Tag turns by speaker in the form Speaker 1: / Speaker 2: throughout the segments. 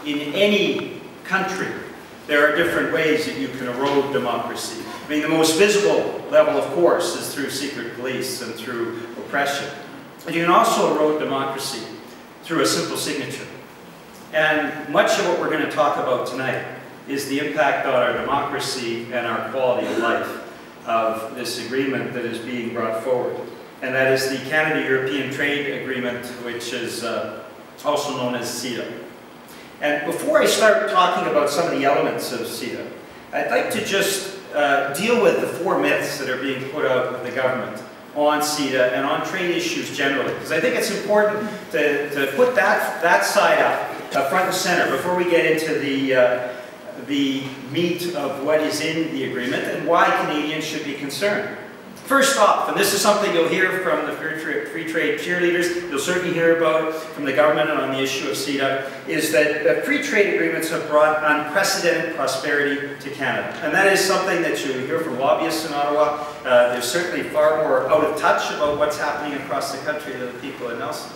Speaker 1: in any country, there are different ways that you can erode democracy. I mean, the most visible level, of course, is through secret police and through oppression. But you can also erode democracy through a simple signature. And much of what we're going to talk about tonight is the impact on our democracy and our quality of life of this agreement that is being brought forward. And that is the Canada-European Trade Agreement, which is also known as CETA. And before I start talking about some of the elements of CETA, I'd like to just deal with the 4 myths that are being put out with the government on CETA and on trade issues generally. Because I think it's important to put that side up front and center before we get into the meat of what is in the agreement and why Canadians should be concerned. First off, and this is something you'll hear from the free trade cheerleaders, you'll certainly hear about from the government on the issue of CETA, is that free trade agreements have brought unprecedented prosperity to Canada. And that is something that you hear from lobbyists in Ottawa. They're certainly far more out of touch about what's happening across the country than the people in Nelson.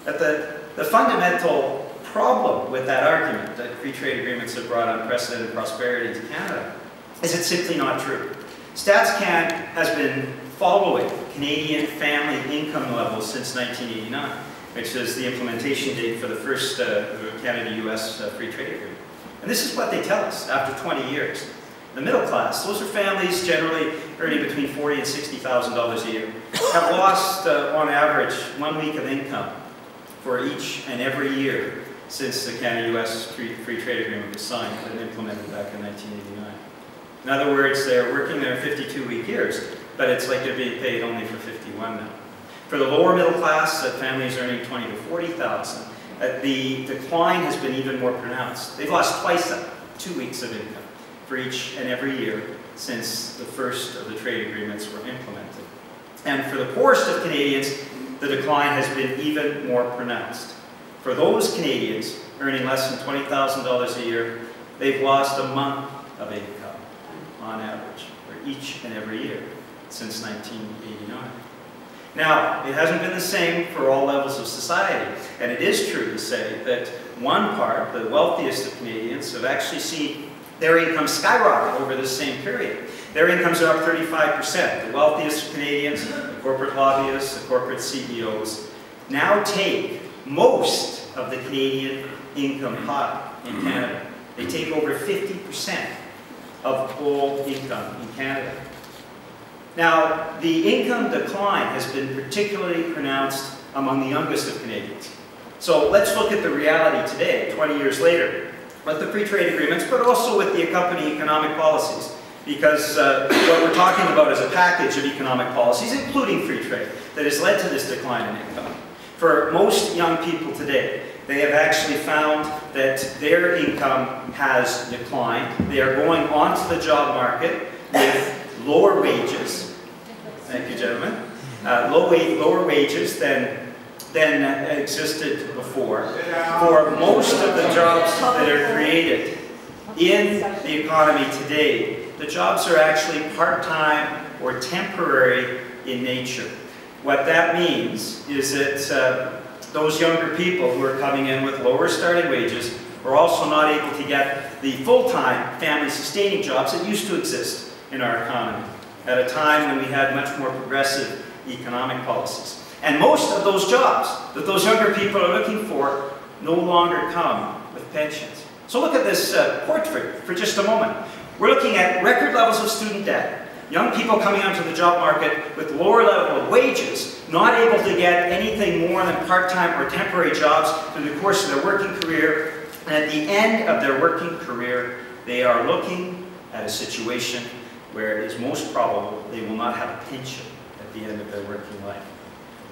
Speaker 1: But the fundamental problem with that argument, that free trade agreements have brought unprecedented prosperity to Canada, is it's simply not true. StatsCan has been following Canadian family income levels since 1989, which is the implementation date for the first Canada-US free trade agreement. And this is what they tell us after 20 years. The middle class, those are families generally earning between $40,000 and $60,000 a year, have lost, on average, 1 week of income for each and every year since the Canada-US free trade agreement was signed and implemented back in 1989. In other words, they're working their 52-week years, but it's like they're being paid only for 51 now. For the lower middle class, families earning $20,000 to $40,000, the decline has been even more pronounced. They've lost twice that, 2 weeks of income for each and every year since the first of the trade agreements were implemented. And for the poorest of Canadians, the decline has been even more pronounced. For those Canadians earning less than $20,000 a year, they've lost a month of income on average for each and every year since 1989. Now, it hasn't been the same for all levels of society, and it is true to say that one part, the wealthiest of Canadians, have actually seen their income skyrocket over this same period. Their incomes are up 35%. The wealthiest of Canadians, the corporate lobbyists, the corporate CEOs, now take most of the Canadian income pie in Canada. They take over 50% of all income in Canada. Now, the income decline has been particularly pronounced among the youngest of Canadians. So let's look at the reality today, 20 years later, with the free trade agreements, but also with the accompanying economic policies. Because what we're talking about is a package of economic policies, including free trade, that has led to this decline in income. For most young people today, they have actually found that their income has declined. They are going onto the job market with lower wages. Thank you, gentlemen. Lower wages than existed before. For most of the jobs that are created in the economy today, the jobs are actually part-time or temporary in nature. What that means is that those younger people who are coming in with lower starting wages are also not able to get the full-time family-sustaining jobs that used to exist in our economy at a time when we had much more progressive economic policies. And most of those jobs that those younger people are looking for no longer come with pensions. So look at this portrait for just a moment. We're looking at record levels of student debt. Young people coming onto the job market with lower level of wages, not able to get anything more than part-time or temporary jobs through the course of their working career. And at the end of their working career, they are looking at a situation where it is most probable they will not have a pension at the end of their working life.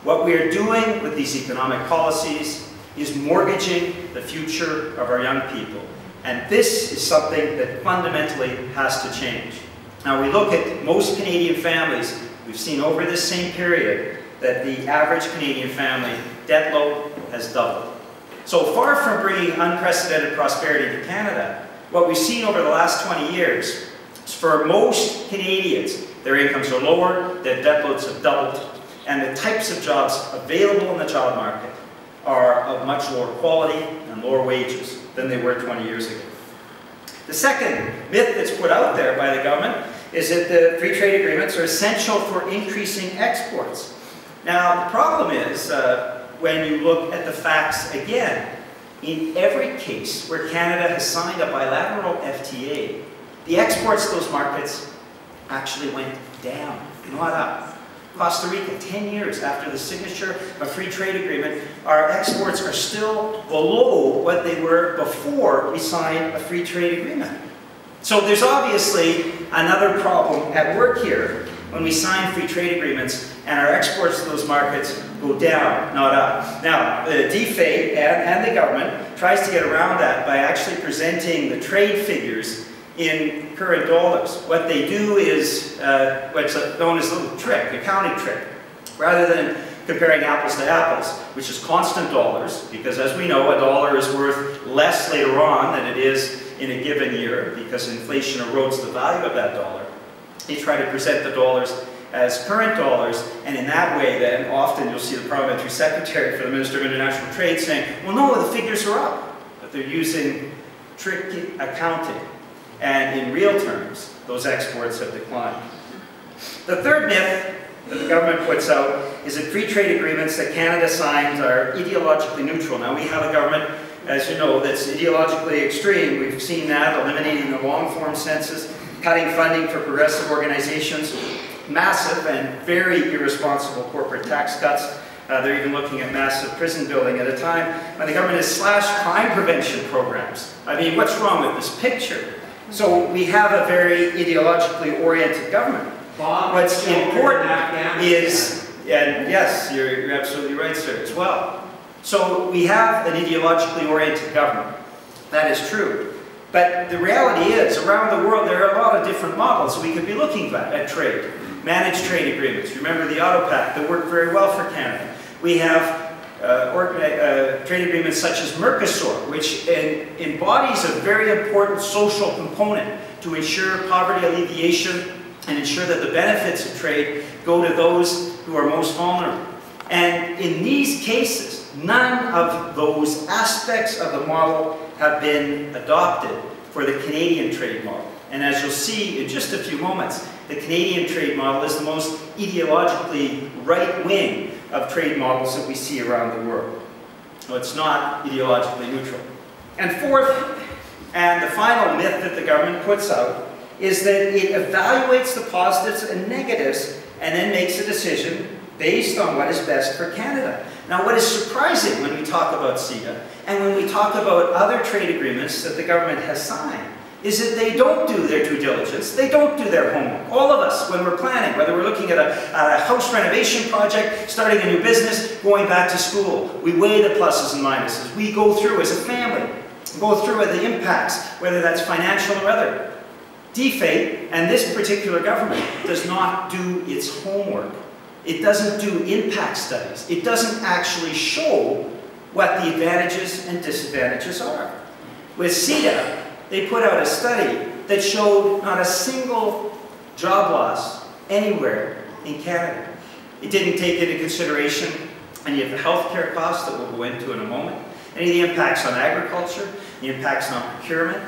Speaker 1: What we are doing with these economic policies is mortgaging the future of our young people. And this is something that fundamentally has to change. Now, we look at most Canadian families, we've seen over this same period that the average Canadian family debt load has doubled. So far from bringing unprecedented prosperity to Canada, what we've seen over the last 20 years is for most Canadians, their incomes are lower, their debt loads have doubled, and the types of jobs available in the job market are of much lower quality and lower wages. than they were 20 years ago. The second myth that's put out there by the government is that the free trade agreements are essential for increasing exports. Now, the problem is, when you look at the facts again, in every case where Canada has signed a bilateral FTA, the exports to those markets actually went down, not up. Costa Rica, 10 years after the signature of a free trade agreement, our exports are still below what they were before we signed a free trade agreement. So there's obviously another problem at work here when we sign free trade agreements and our exports to those markets go down, not up. Now, the DFA and the government tries to get around that by actually presenting the trade figures in current dollars. What they do is what's known as a little trick, accounting trick. Rather than comparing apples to apples, which is constant dollars, because as we know, a dollar is worth less later on than it is in a given year, because inflation erodes the value of that dollar. They try to present the dollars as current dollars, and in that way then often you'll see the parliamentary secretary for the Minister of International Trade saying, well no, the figures are up, but they're using tricky accounting. And in real terms, those exports have declined. The third myth that the government puts out is that free trade agreements that Canada signs are ideologically neutral. Now, we have a government, as you know, that's ideologically extreme. We've seen that, eliminating the long-form census, cutting funding for progressive organizations, massive and very irresponsible corporate tax cuts. They're even looking at massive prison building at a time when the government has slashed crime prevention programs. I mean, what's wrong with this picture? So we have a very ideologically oriented government. What's important is, and yes, you're absolutely right, sir, as well. So we have an ideologically oriented government. That is true. But the reality is, around the world, there are a lot of different models we could be looking at trade. Managed trade agreements. Remember the Auto Pact that worked very well for Canada. We have trade agreements such as Mercosur, which embodies a very important social component to ensure poverty alleviation and ensure that the benefits of trade go to those who are most vulnerable. And in these cases, none of those aspects of the model have been adopted for the Canadian trade model. And as you'll see in just a few moments, the Canadian trade model is the most ideologically right-wing of trade models that we see around the world. So it's not ideologically neutral. And fourth, and the final myth that the government puts out, is that it evaluates the positives and negatives and then makes a decision based on what is best for Canada. Now, what is surprising when we talk about CETA and when we talk about other trade agreements that the government has signed is that they don't do their due diligence, they don't do their homework. All of us, when we're planning, whether we're looking at a house renovation project, starting a new business, going back to school, we weigh the pluses and minuses. We go through as a family, go through the impacts, whether that's financial or other. DFA, and this particular government, does not do its homework. It doesn't do impact studies. It doesn't actually show what the advantages and disadvantages are. With CETA, they put out a study that showed not a single job loss anywhere in Canada. It didn't take into consideration any of the healthcare costs that we'll go into in a moment, any of the impacts on agriculture, the impacts on procurement.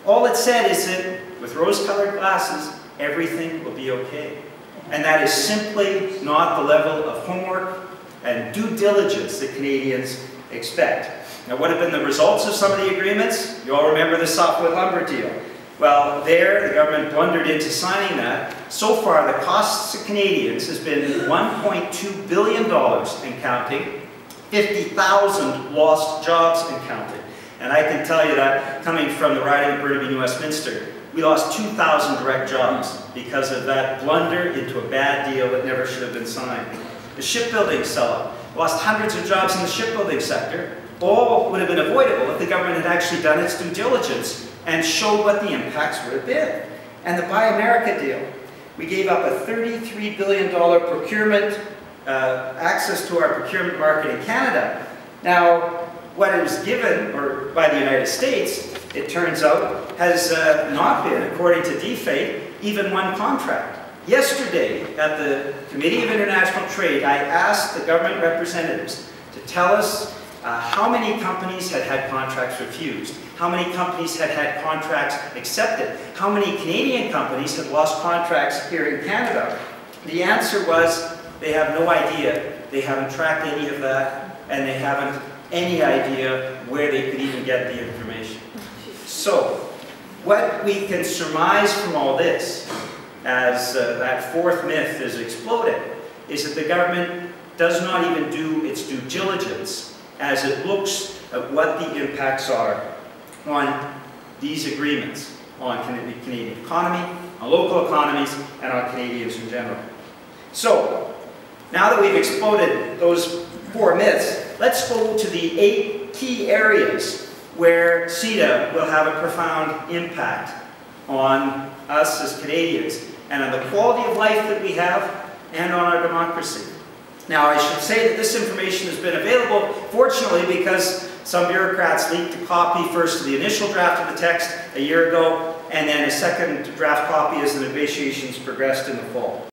Speaker 1: All it said is that with rose-colored glasses, everything will be okay. And that is simply not the level of homework and due diligence that Canadians expect. Now, what have been the results of some of the agreements? You all remember the softwood lumber deal. Well, there, the government blundered into signing that. So far, the costs to Canadians has been $1.2 billion and counting, 50,000 lost jobs and counting. And I can tell you that, coming from the riding of Burnaby, New Westminster, we lost 2,000 direct jobs because of that blunder into a bad deal that never should have been signed. The shipbuilding sell-up lost hundreds of jobs in the shipbuilding sector. All would have been avoidable if the government had actually done its due diligence and showed what the impacts would have been. And the Buy America deal, we gave up a $33 billion procurement, access to our procurement market in Canada. Now, what it was given by the United States, it turns out, has not been, according to DFA, even one contract. Yesterday, at the Committee of International Trade, I asked the government representatives to tell us how many companies had had contracts refused? How many companies had had contracts accepted? How many Canadian companies had lost contracts here in Canada? The answer was they have no idea. They haven't tracked any of that, and they haven't any idea where they could even get the information. So, what we can surmise from all this, as that fourth myth is exploded, is that the government does not even do its due diligence as it looks at what the impacts are on these agreements on the Canadian economy, on local economies, and on Canadians in general. So, now that we've exploded those 4 myths, let's go to the 8 key areas where CETA will have a profound impact on us as Canadians and on the quality of life that we have and on our democracy. Now, I should say that this information has been available, fortunately, because some bureaucrats leaked a copy first of the initial draft of the text a year ago, and then a second draft copy as the negotiations progressed in the fall.